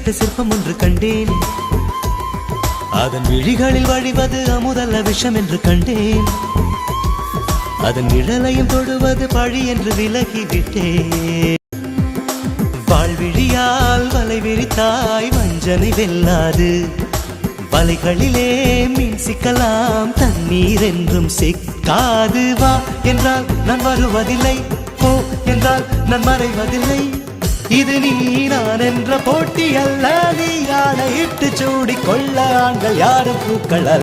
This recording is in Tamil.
வடித்த சிற்பம் ஒன்று கண்டேன். அதன் விழிகளில் வழிவது அமுதல்ல விஷம் என்று கண்டேன். அதன் நிழலையும் தொடுவது பழி என்று விலகிவிட்டேன். வாழ்விழியால் வலை விரித்தாய் வஞ்சனை வெல்லாது. வலைகளிலே மீன் சிக்கலாம், தண்ணீர் என்றும் சிக்காது. வா என்றால் நான் வருவதில்லை, போ என்றால் நான் மறைவதில்லை. இது நீ நான் என்ற போட்டி அல்ல. நீ யானை இட்டு சூடிக்கொள்ள ஆண்கள் யாரும் பூக்கள்.